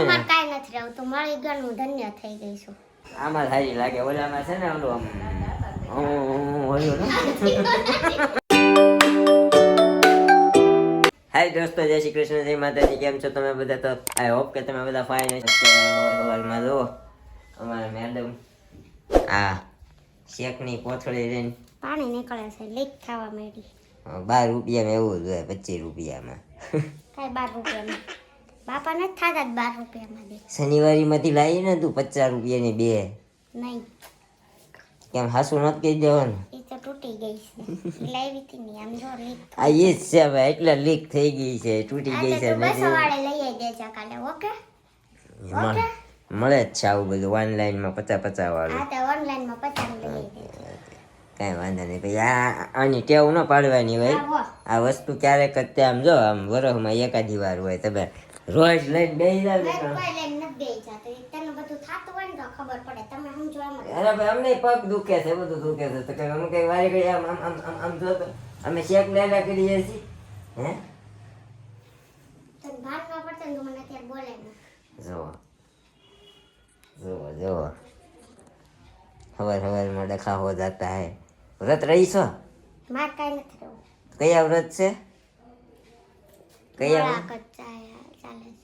અમાર કાઈ નથી રહેવું તો મળી ગયું હું ધન્ય થઈ ગઈ છું. આમાં સારી લાગે ઓલામાં છે ને ઓલું હાય દોસ્તો, જય શ્રી કૃષ્ણ, જય માતાજી. કેમ છો તમે બધા? તો આઈ હોપ કે તમે બધા ફાઇન હશો. સવારમાં જુઓ અમારા મેડમ આ શેકની કોથળી લઈને પાણી નીકળે છે, લીક થવા માંડી. 12 રૂપિયામાં એવું જ હોય, 25 રૂપિયામાં કાંઈ 12 રૂપિયામાં બાપા નથી થતા 12 રૂપિયામાં દે. શનિવારીમાંથી લાવી ને તું 50 રૂપિયાની બે. નહીં કેમ હાસુ નથી કહી દેવાનું? એ તો તૂટી ગઈ છે, લાવી હતી ને આમ જો લીક. આ એ જ છે ભાઈ, એટલે લીક થઈ ગઈ છે, તૂટી ગઈ છે. બસો વાળે લઈ આવી દેજો કાલે. ઓકે ઓકે, મળે જ છે આવું બધું ઓનલાઈનમાં 50 વાળું. હા તો ઓનલાઈનમાં 50 લઈ આવી દેજો. કાંઈ વાંધો નહીં ભાઈ. આની ટેવ ન પાડવાની હોય. આ વસ્તુ ક્યારેક જ આમ જો આમ વરસમાં એકાદી વાર હોય. તમે રોજ લઈને બેસી જાવ ને તને બધું થતું હોય ને તો ખબર પડે. તમે સમજો એમ. અરે ભાઈ અમને પગ દુખે છે, બધું દુખે છે, તો કઈ અમે કઈ વારી ઘડી આમ આમ આમ આમ આમ જો તો અમે શેક લેલા કરીએ છીએ. હે તને ભાન ન પડતો ને તો મને અત્યારે બોલે ને. જોવો જોવો જોવો સવારમાં ડખા હો જાતા હે. વ્રત રહીશો? માર કાંઈ નથી રહેવું. કયા વ્રત છે? કયા મોળા ચાલે છે.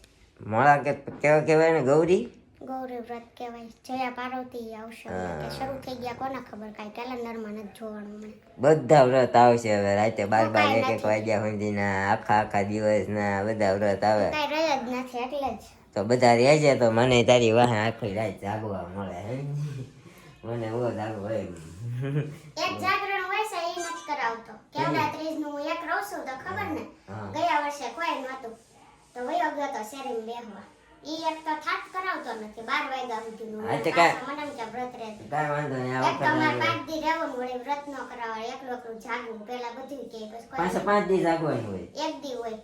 મોળા કે કેવા કહેવાય ને? ગૌરી ગૌરી વ્રત કહેવાય. જયા પાર્વતી આવશે કે શરૂ થઈ ગયા કોને ખબર. કાંઈ કેલેન્ડરમાં નથી જોવાનું મને. બધા વ્રત આવશે હવે રાતે 12 1 વાગ્યા સુધીના, આખા દિવસના બધા વ્રત આવે. કાંઈ રહે જ નથી એટલે જ તો બધા રહે છે. તો મને તારી વાહે આખી રાત જાગવા મળે. મને બહુ જાગવું હોય. એક જાગરણ હોય છે એ નથી કરાવતો. કેવડા 30 નું હું એક રહું છું તો ખબર ને. ગયા વર્ષે કોઈ નહોતું તો વયો ગયો તો શેરીમાં બેહવા. ઈ એક તો થાત કરાવતો નથી 12 વાગ્યા સુધીનું. મને કે વ્રત રહે. કાંઈ વાંધો નહીં. એક તો મારે 5 દી રહેવું વળી વ્રત ન કરાવવા. એકલું જાગવું પેલા બધું કે પછી કોઈ 5 દી જાગવાનું હોય. એક દી હોય.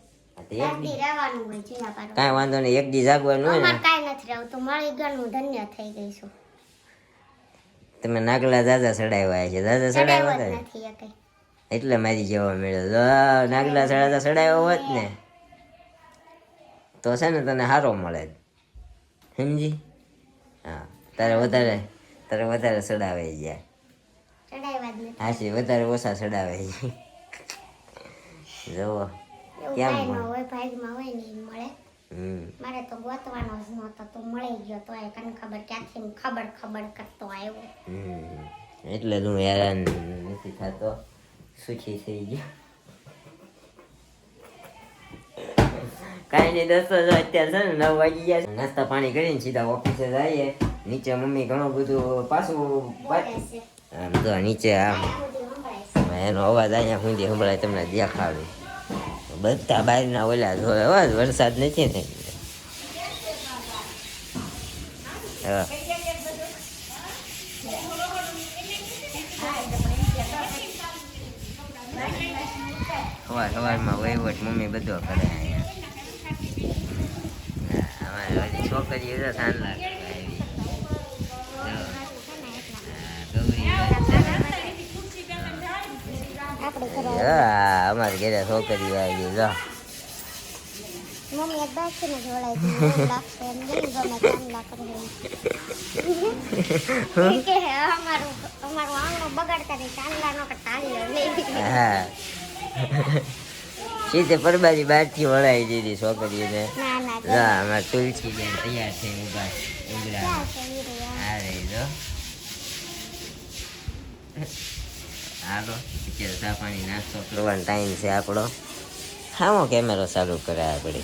એક દી રહેવાનું હોય. જીયા પાડો. કાંઈ વાંધો નહીં. એક દી જાગવાનું હોય અમાર ને. કાંઈ નથી રહેવું તો મળી ગયું હું ધન્ય થઈ ગઈ છું. તમે નાગલા દાદા ચડાવ્યા છે? દાદા ચડાવ્યા હતા નથી એ કઈ. એટલે મારી જેવા મળ્યો. નાગલા ચડાવ્યો હોત ને તો છે ને તને સારો મળે. સમજી? હા, તારે વધારે ચડાવે જાય. ચડાવ્યા જ નથી. હાસી વધારે ઓછા ચડાવે છે. જુઓ એવું કેમ કાંઈ ન હોય, ભાગમાં હોય ને ઈ મળે. મારે તો ગોતવાનો જ નહોતો તો મળી ગયો. તો એ કને ખબર ક્યાંથી ખબર કરતો આવ્યો. એટલે તું હેરાન નથી થતો, સુખી થઈ ગયો. કાંઈ નહીં દોસ્તો, જો અત્યારે છે ને 9 વાગી ગયા. નાસ્તા પાણી કરીને સીધા ઓફિસે જઈએ. નીચે મમ્મી ઘણું બધું પાછું આમ જો નીચે આમ એનો અવાજ અહીંયા સુધી સંભળાય. તમને દેખાડું બધા બહારના ઓલા જોવે. અવાજ વરસાદ નથી ને. હા સવારમાં વહીવટ મમ્મી બધો કરે. અમારે હજી છોકરીઓ તો સાંજલા અમારે ઘરે છોકરીઓ આવી જો. મમ્મી એક બાકી ને જોડાઈ દીધી લાગશે એમ નહીં ગમે કામ લાકડી કે અમારું આંગણું બગાડતા નહીં ચાંદલાનો કે ટાળીઓ લઈ. હા સીધે પરબારી બહારથી વળાવી દીધી છોકરીઓને. અમારે તુલસી બેન તૈયાર થઈ ઉભા ઉગડા. હા રહી જો હાલો અત્યારે ચા પાણી નાસ્તો કરવાનો ટાઈમ છે આપણો. હામો કેમેરો ચાલુ કરે આપણે.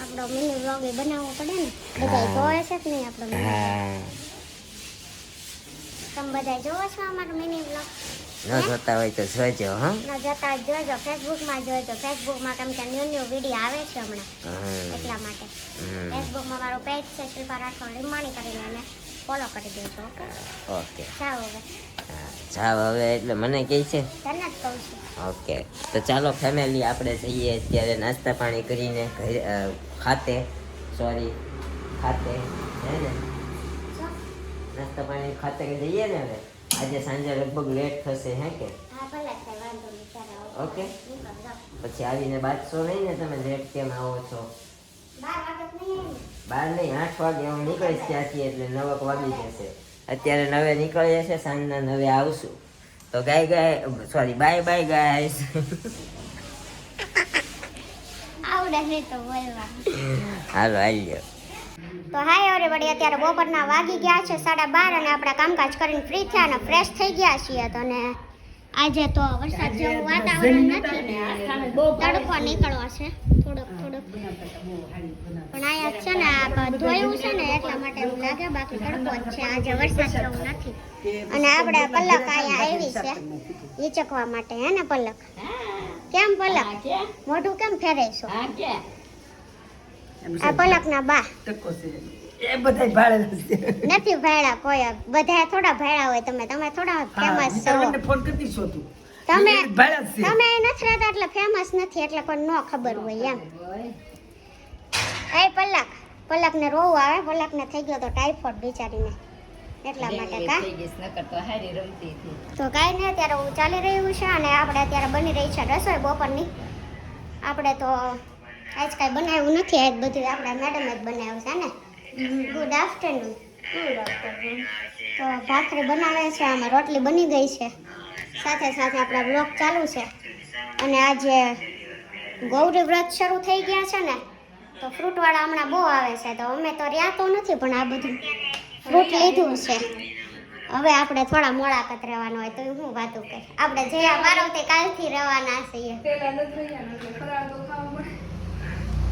આપણો મિની વ્લોગ એ બનાવવો પડે ને. બધા જોવે છે કે નહીં આપણો? હા તમે બધા જોવો છો અમારો મિની વ્લોગ? ન જોતા હોય તો જોજો. હા ન જોતા જોજો. ફેસબુકમાં જોજો. ફેસબુકમાં કેમ કે ન્યૂ વિડીયો આવે છે હમણાં એટલા માટે. ફેસબુકમાં મારું પેજ છે શિલ્પા રાઠોડ લીંબાણી કરીને એને ફોલો કરી દેજો. ઓકે ઓકે ચાલો હવે. જાવ હવે એટલે મને કહે છે. તને જ કહું છું. ઓકે તો ચાલો ફેમિલી આપણે જઈએ અત્યારે નાસ્તા પાણી કરીને ખાતે હે ને નાસ્તા પાણી ખાતે જઈએ ને. હવે આજે સાંજે લગભગ લેટ થશે. હે કે હા ભલે થાય વાંધો નહીં. ચાલો ઓકે પછી આવીને બાજશો નહીં ને તમે લેટ કેમ આવો છો? 12 વાગે નહીં. બાર નહીં 8 વાગે હું નીકળીશ ત્યાંથી એટલે 9 વાગી જશે. અત્યારે 9 નીકળીએ છે, સાંજના 9 આવશું. તો બાય બાય ગાઈસ. આવડે નહીં તો બોલવા. હાલો હાલ્યો. તો હાય એવરીબડી, અત્યારે બપોરના વાગી ગયા છે 12:30 અને આપણા કામકાજ કરીને ફ્રી થયા અને ફ્રેશ થઈ ગયા છીએ. તો ને આજે તો વરસાદ જેવું વાતાવરણ નથી, તડકો નીકળવો છે થોડોક પણ આયા છે ને આ ધોયું છે ને એટલા માટે એવું લાગે, બાકી તડકો જ છે, આજે વરસાદ જેવું નથી. અને આપણે પલક અહીંયા આવી છે હિચકવા માટે, હે ને પલક? કેમ પલક મોઢું કેમ ફેરઈશું? આ પલકના બા એ બધા ભાડે નથી ભાડા કોઈ, બધા થોડા ભાડા હોય. તમે થોડા ફેમસ છો, ફોન કરી છો તું તમે ભાડા છે. તમે નથી રહેતા એટલે ફેમસ નથી, એટલે કોઈ નો ખબર હોય એમ. એ પલક ને રોવું આવે, પલક ને થઈ ગયો તો ટાઇફોઇડ બિચારીને, એટલા માટે તો કાંઈ નહીં. અત્યારે હું ચાલી રહ્યું છે અને આપણે અત્યારે બની રહી છે રસોઈ બપોરની. આપણે તો આજ કાંઈ બનાવ્યું નથી, આજ બધું આપણા મેડમ જ બનાવ્યું છે ને. Good afternoon. તો ભાખરી બનાવે છે, આમાં રોટલી બની ગઈ છે, સાથે આપણા બ્લોગ ચાલુ છે. અને આજે ગૌરી વ્રત શરૂ થઈ ગયા છે ને, તો ફ્રૂટવાળા હમણાં બહુ આવે છે, તો અમે તો રહ્યા તો નથી પણ આ બધું ફ્રૂટ લીધું છે. હવે આપણે થોડા મોડાકત રહેવાનું હોય તો હું વાતું કરી, આપણે જયા પાર્વતી કાલથી રહેવાના છીએ.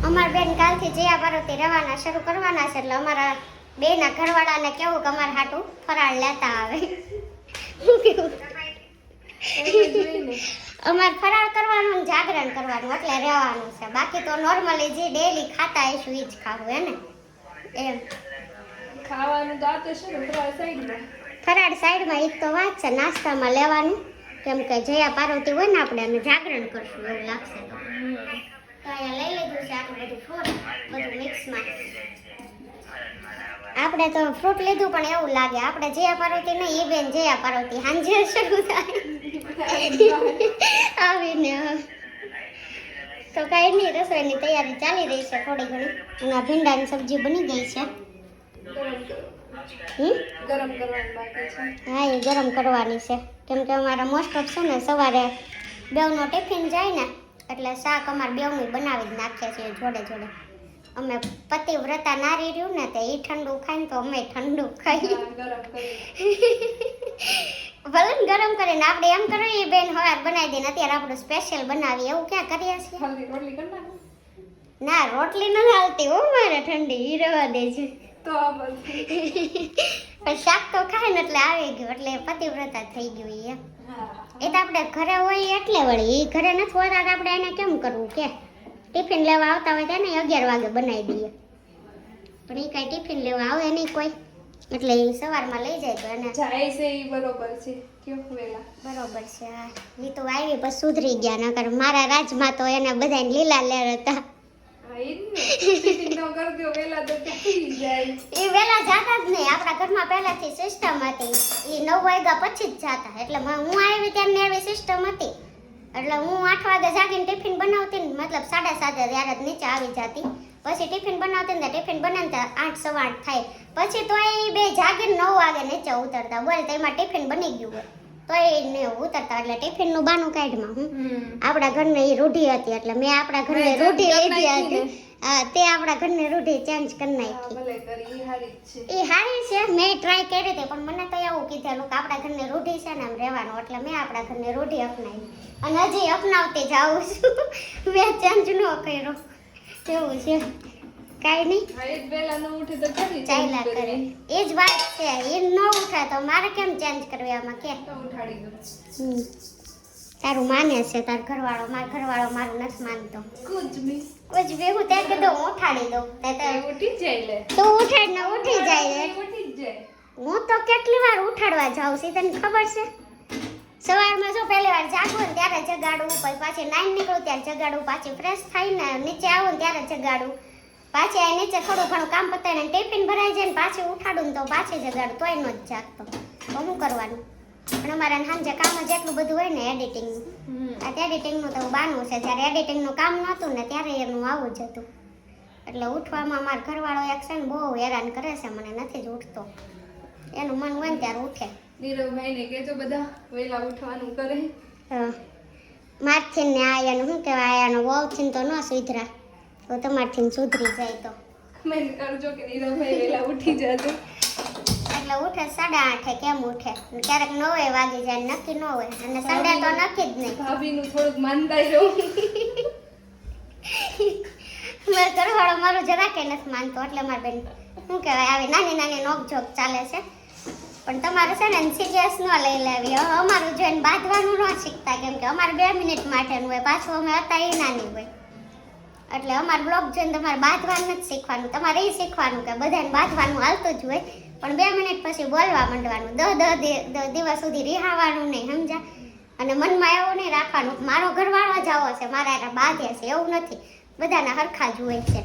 અમારા બેન કાલથી જયા પાર્વતી રહેવાના શરૂ કરવાના છે, એટલે અમારા બેના ઘરવાળાને કેવું કે અમારા હાટું ફરાળ લેતા આવે. અમારે ફરાળ કરવાનું ને જાગરણ કરવાનું એટલે રહેવાનું છે, બાકી તો નોર્મલી જે ડેલી ખાતા હશું એ જ ખાવું, હે ને? એમ ખાવાનું તો આ તો છે ને ફરાળ સાઈડમાં એક તો વાત છે, નાસ્તામાં લેવાનું, કેમ કે જયા પાર્વતી હોય ને આપણે અને જાગરણ કરશું એવું લાગશે. તો અહીંયા લઈ લીધું છે આટલું બધું ફ્રૂટ, બધું મિક્સમાં. આપણે તો ફ્રૂટ લીધું પણ એવું લાગે આપણે જયા પાર્વતી નહીં, એ બેન જયા પાર્વતી સાંજે શરૂ થાય આવીને. તો કાંઈ નહીં, રસોઈની તૈયારી ચાલી રહી છે થોડી ઘણી. અને આ ભીંડાની સબ્જી બની ગઈ છે. ગરમ કરવાનું બાકી છે. હા, એ ગરમ કરવાની છે, કેમ કે અમારા મોસ્ટ ઓફ છે ને સવારે બેવનો ટિફિન જાય ને, એટલે શાક અમારે બેવનું બનાવી જ નાખીએ છીએ જોડે. અમે પતિવ્રતા નારી રહ્યું ને તે એ ઠંડુ ખાઈને તો અમે ઠંડુ ખાઈએ. ભલે ને ગરમ કરીને આપણે એમ કરીએ બેન હવે બનાવી દઈને, અત્યારે આપણું સ્પેશિયલ બનાવીએ એવું ક્યાં કરીએ છીએ? રોટલી કરી નાખો. ના, રોટલી નથી હાલતી હો મારે, ઠંડી ઈ રવા દે છે. તો આ બધું પણ શાક તો ખાય ને એટલે આવી ગયું, એટલે પતિવ્રતા થઈ ગયું એમ. એ તો આપણે ઘરે હોય એટલે વળી, એ ઘરે નથી હોતા તો આપણે એને કેમ કરવું કે? ટિફિન લેવા આવતા હોય તેને 11 વાગે બનાવી દઈએ, પણ એ કાંઈ ટિફિન લેવા આવે નહીં કોઈ, એટલે એ સવારમાં લઈ જાય તો એને જાય છે એ બરોબર છે. કેવું વેલા બરોબર છે. હા, એ તો આવી પછી સુધરી ગયા, નકર મારા રાજમાં તો એને બધાને લીલા લેર હતા. હા, એ જ ને. ટિફિન ન કરી દો વેલા તો થઈ જાય. એ વેલા જાતા જ નહીં, આપણા ઘરમાં પહેલાથી સિસ્ટમ હતી, એ 9 વાગ્યા પછી જ જાતા. એટલે હું આવી ત્યારે એવી સિસ્ટમ હતી, એટલે હું 8 વાગે જાગીને ટિફિન બનાવતી ને, મતલબ 7:30 ત્યારે જ નીચે આવી જતી. પછી ટિફિન બનાવતી ને ટિફિન બનાવતા 8 સવા 8 થાય, પછી તો એ બે જાગીને 9 વાગે નીચે ઉતરતા. બોલ તેમાં ટિફિન બની ગયું હોય તો એ ને ઉતરતા, એટલે ટિફિનનું બાનું કાઢમાં હું આપણા ઘરને એ રૂઢી હતી, એટલે મેં આપણા ઘરની રૂઢી લીધી હતી. હા, તે આપણા ઘરની રૂઢી ચેન્જ કરી નાખી. ભલે કરી ઈ હારી જ છે. એ હારી છે, મેં ટ્રાય કરી હતી પણ મને તો એવું કીધેલું કે આપણા ઘરની રૂઢી છે ને એમ રહેવાનું, એટલે મેં આપણા ઘરની રૂઢી અપનાવી અને હજી અપનાવતી જાઉં છું. મેં ચેન્જ ન કર્યો એવું છે. કાંઈ નહીં, હા, એ જ વેલા ન ઉઠે તો કરી ચાલ્યા કરે, એ જ વાત છે. એ ન ઉઠે તો મારે કેમ ચેન્જ કરવી આમાં કે? તો ઉઠાડી દો. તારું માને છે તાર ઘરવાળો, મારો ઘરવાળો મારું નથી માનતો. કુછ બી કુછ બી હું તે કીધું હું ઉઠાડી દઉં, તે તો ઉઠી જાય લે. તું ઉઠાડીને ઉઠી જાય. ઉઠી જ જાય. હું તો કેટલી વાર ઉઠાડવા જાઉં છું તને ખબર છે? સવારમાં જો પહેલી વાર જાગું ને ત્યારે જગાડું, પછી પાછી નાઈન નીકળું ત્યારે જગાડું, પાછી ફ્રેશ થઈને નીચે આવું ને ત્યારે જગાડું, પાછી આ નીચે થોડું ઘણું કામ પતાવીને ટિફિન ભરાઈ જાય ને પાછી ઉઠાડું ને તો પાછી જગાડું, તોય ન જ જાગતો. તો શું કરવાનું? પણ અમારે સાંજે કામ જ એટલું બધું હોય ને એડિટિંગનું. આ એડિટિંગનું તો બાનું છે, જ્યારે એડિટિંગનું કામ નહોતું ને ત્યારે એનું આવું જ હતું. એટલે ઉઠવામાં મારા ઘરવાળો એક છે ને બહુ હેરાન કરે છે મને, નથી જ ઉઠતો. એનું મન હોય ને ત્યારે ઉઠે. નીરવભાઈને કહેજો બધા વહેલા ઉઠવાનું કરે. મારથી ને આયાનું શું કહેવાય, આયાનો વહુથી તો ન સુધરા, તો તમારથી સુધરી જાય તો મેં કરજો કે નીરવભાઈ વહેલા ઉઠી જજો. એટલે ઉઠે 8:30 કેમ ઉઠે, ક્યારેક 9 વાગી જાય, નક્કી ન હોય. અને સન્ડે તો નક્કી જ નહીં. ભાભીનું થોડુંક માનતા રહું. મારો ઘરવાળો મારું જરા કે નથી માનતો, એટલે મારી બેન શું કહેવાય આવી નાની નાની નોકઝોક ચાલે છે. પણ તમારે છે ને સિરિયસ ન લઈ લેવી. અમારું જોઈને બાંધવાનું ન શીખતા, કેમ કે અમારે 2 મિનિટ માટેનું હોય, પાછું અમે હતા એ નાની હોય. એટલે અમારું બ્લોગ જોઈને તમારે બાંધવાનું જ શીખવાનું. તમારે એ શીખવાનું કે બધાને બાંધવાનું હાલતું જ હોય, પણ 2 મિનિટ પછી બોલવા માંડવાનું. 10 દિવસ સુધી રિહાવાનું નહીં, સમજ્યા? અને મનમાં એવું નહીં રાખવાનું કે મારો ઘરવાળો જ આવો છે, મારા એને બાંધે છે, એવું નથી. બધાના હરખા જ હોય છે.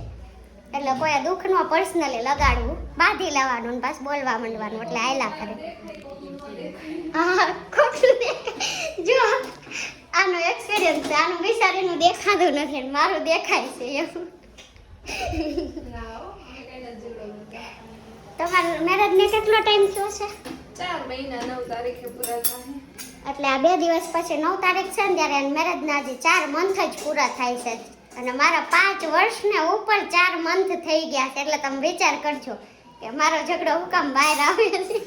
એટલે કોઈ દુઃખનો પર્સનલી લગાડવું, બાંધી લેવાનું અને પાછું બોલવા માંડવાનું, એટલે આયલા કરે. હા, ખોટું જો આનો એક્સપિરિયન્સ છે, આનું વિચારીનું દેખાતું નથી અને મારું દેખાય છે એવું. તમારા મેરેજને કેટલો ટાઈમ થયો છે? 4 મહિના 9 તારીખે પૂરા થાય. એટલે આ 2 દિવસ પછી 9 તારીખ છે ને, ત્યારે મેરેજના હજી 4 મંથ જ પૂરા થાય છે. અને મારા 5 વર્ષને ઉપર 4 મંથ થઈ ગયા છે. એટલે તમે વિચાર કરજો કે મારો ઝઘડો હું કામ બહાર આવ્યો છે.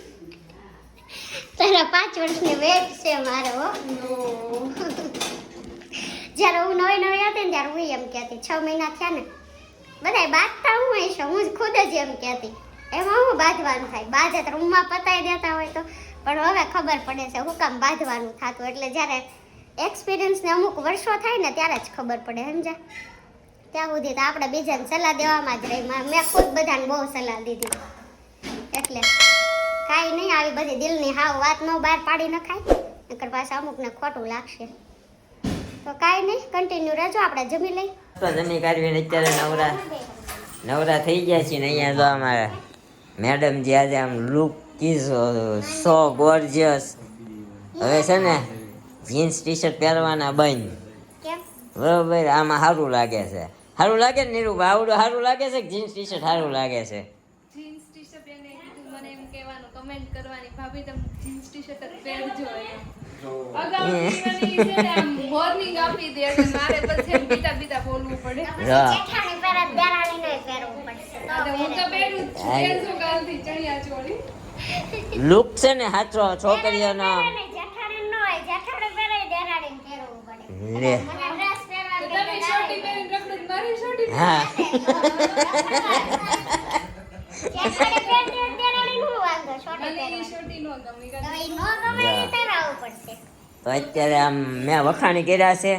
તારા 5 વર્ષની વેટ છે મારો. જ્યારે હું નવી હતી ને ત્યારે હું એમ કહેતી, 6 મહિના થયા ને બધાય બાંધતા હું હશે, હું જ ખુદ જ એમ કહેતી એમાં હું બાંધવાનું થાય, બાંધે તો રૂમમાં પતાવી દેતા હોય તો. પણ હવે ખબર પડે છે હું કામ બાંધવાનું થતું. એટલે જ્યારે એક્સપિરિયન્સને અમુક વર્ષો થાય ને ત્યારે જ ખબર પડે, સમજા? ત્યાં સુધી તો આપણે બીજાને સલાહ દેવામાં જ રહી. મેં ખુદ બધાને બહુ સલાહ દીધી. એટલે કાંઈ નહીં, આવી બધી દિલની હાવ વાત ન બહાર પાડી નખાય, નકર પાછા અમુકને ખોટું લાગશે. તો કાંઈ નહીં, કન્ટિન્યુ રહેજો, આપણે જમી લઈ. તો જમી કાઢવીને અત્યારે નવરા થઈ ગયા છીએ ને અહીંયા તો અમારા મેડમ જે આજે આમ લુક ઇઝ સો ગોર્જિયસ. હવે છે ને જીન્સ ટી શર્ટ પહેરવાના બંધ, કેમ? બરોબર? આમાં સારું લાગે છે. સારું લાગે ને નીરુ? આવડું સારું લાગે છે કે જીન્સ ટી શર્ટ સારું લાગે છે? જીન્સ ટી શર્ટ એને કીધું મને એમ કહેવાનું, કમેન્ટ કરવાની, ભાભી તમે જીન્સ ટી શર્ટ જ પહેરજો એમ. અગાઉ દીવાની છે ને આમ વોર્નિંગ આપી દે એટલે મારે પછી એમ બીતા બોલવું પડે. જેઠાણી પહેરે દેરાણીને પહેરવું પડશે. એટલે હું તો પહેરું જ છું, પહેરજો કાલથી ચણિયા ચોળી. લુક છે ને સાચો છોકરીઓનો. જેઠાણી ન હોય, જેઠાણી પહેરે દેરાણીને પહેરવું પડે. લે મને ડ્રેસ પહેરવા તો તમે શોર્ટી પહેરીને રખડો તો મારી શોર્ટી હા જેઠાણી પહેરતી હોય દેરાણીને શું વાંધો? છોટી મને પહેરવાની. ઈ શોર્ટી નો ગમે તો ઈ ન ગમે ઈ પહેરાવવું પડશે. તો અત્યારે આમ મેં વખાણી કર્યા છે,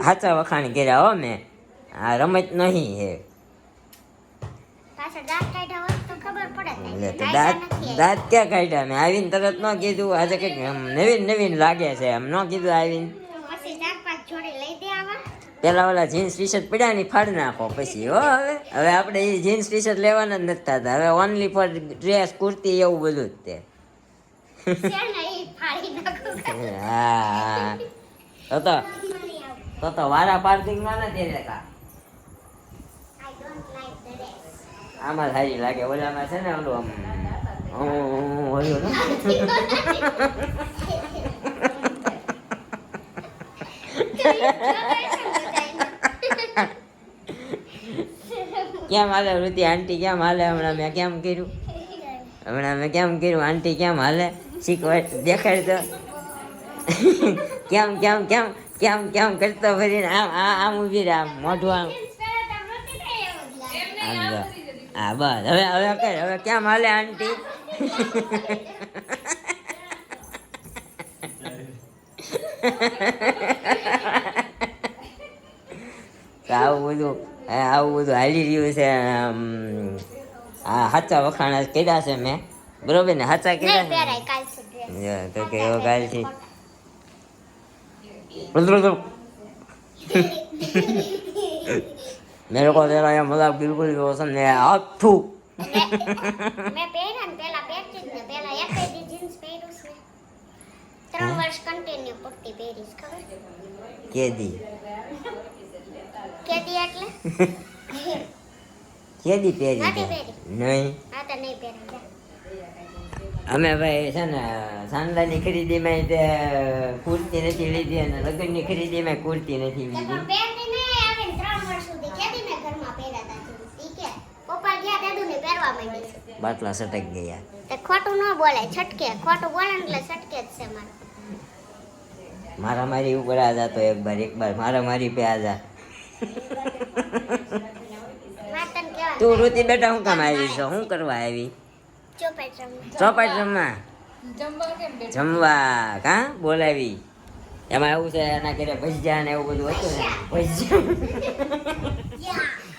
સાચા વખાણી કર્યા હો મેં. આ રમત નહીં હે. પાછળ દાંત કાઢ્યા હોત તો ખબર પડે ને. એટલે તો કાઢ્યા દાંત નથી. દાંત ક્યાં કાઢ્યા? મેં આવીને તરત ન કીધું આજે કંઈક નવીન લાગે છે એમ ન કીધું આવીને. પછી 4-5 જોડી લઈ દે આવા. પેલા ઓલા જીન્સ ટી શર્ટ પડ્યા ને ફાડી નાખો પછી હો. હવે આપણે એ જીન્સ ટી શર્ટ લેવાના જ નથી થતા. હવે ઓનલી ફોર ડ્રેસ કુર્તી એવું બધું જ તે. છે ને ઈ ફાડી નાખું. હા તો વારા પાર્કિંગમાં નથી રહેતા. I don't like the dress. આમાં સારી લાગે. ઓલામાં છે ને ઓલું આમ ઓલું ને કેમ હાલે વૃત્તિ? આંટી કેમ હાલે? હમણાં મેં કેમ કર્યું? આંટી કેમ હાલે? શીખવાડ દેખાડ તો. કેમ કરતો ફરીને આમ ઊભી રહે, આમ મોઢું આમ હા બસ. હવે કેમ હાલે આંટી? તો આવું બધું હાલી રહ્યું છે. આ સાચા વખાણા કર્યા છે મેં, બરોબર ને? સાચા નહીં કર્યા પહેરાય કાલથી dress. છે તો કે એવો કાલથી मेरे को तेरा ये मजाक बिल्कुल भी पसंद नहीं है। आप थू મેં પહેર્યા ને પેલા પહેરતી જ ને, પેલા એકે દી જીન્સ પહેર્યું છે. 3 વર્ષ કન્ટિન્યુ પૂરતી પહેરીશ, ખબર? के दी કેદી એટલે કેદી પહેરી નથી છે પહેરી. નહીં આ તો નહીં પહેરે જા. અમે ભાઈ છે ને સાંડલાની ખરીદીમાં તે કુર્તી નથી લીધી અને લગ્નની ખરીદીમાં કુર્તી નથી તે લીધી પણ પહેરતી નહીં આવીને 3 વર્ષ સુધી કેદી મેં ઘરમાં પહેર્યા તા જીન્સ. ઈ કે પપ્પા ગયા તેદું ને પહેરવા માંડી. બાટલા સટક ગયા તે ખોટું ન બોલાય, છટકે. ખોટું બોલે ને એટલે છટકે જ છે મારે. મારા મારી ઉપર આ જાતો એક બાર મારા મારી પે આ જા વાત તને કહેવાનું. તું રુતિ બેટા હું કામ આવી છો શું કરવા આવી ચોપાટ રમવા. ચોપાટ રમવા જમવા કેમ બેઠા? જમવા કા બોલાવી એમાં એવું છે એના ઘરે ભજીયા ને એવું બધું હતું ને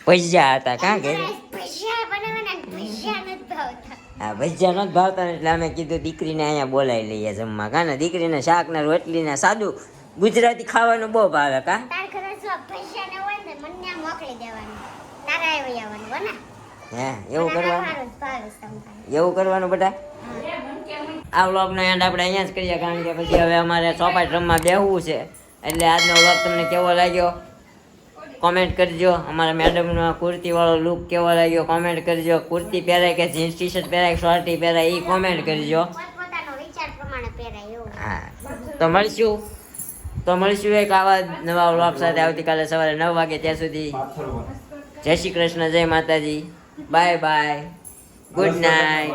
ભજીયા હતા કા ઘરે ભજીયા બનાવવાના ને ભજીયા નથી ભાવતા. હા ભજીયા નહોતા ભાવતા ને એટલે અમે કીધું દીકરીને અહીંયા બોલાવી લઈએ જમવા કા ને દીકરીને શાક ને રોટલી ને સાદું ગુજરાતી ખાવાનું બહુ ભાવે કા તાર ઘરે જો ભજીયા ને હોય ને મને ત્યાં મોકલી દેવાનું. તારા આવી આવવાનું હો ને. હે એવું કરવાનું સારું જ ભાવે છે તમારે. એવું કરવાનું બેટા આ વ્લોગનો એન્ડ આપણે અહીંયા જ કરીએ કારણ કે પછી હવે અમારે ચોપાટ રમવા બેહવું છે એટલે આજનો વ્લોગ તમને કેવો લાગ્યો કોમેન્ટ કરજો અમારા મેડમનો કુર્તીવાળો લુક કેવો લાગ્યો કોમેન્ટ કરજો કુર્તી પહેરાય કે જીન્સ ટી શર્ટ પહેરાય શોર્ટી પહેરાય એ કોમેન્ટ કરજો પોતપોતાનો વિચાર પ્રમાણે પહેરાય એવું. હા તો મળીશું એક આવા નવા વ્લોગ સાથે આવતીકાલે સવારે 9 વાગે ત્યાં સુધી જય શ્રી કૃષ્ણ જય માતાજી બાય બાય ગુડ નાઇટ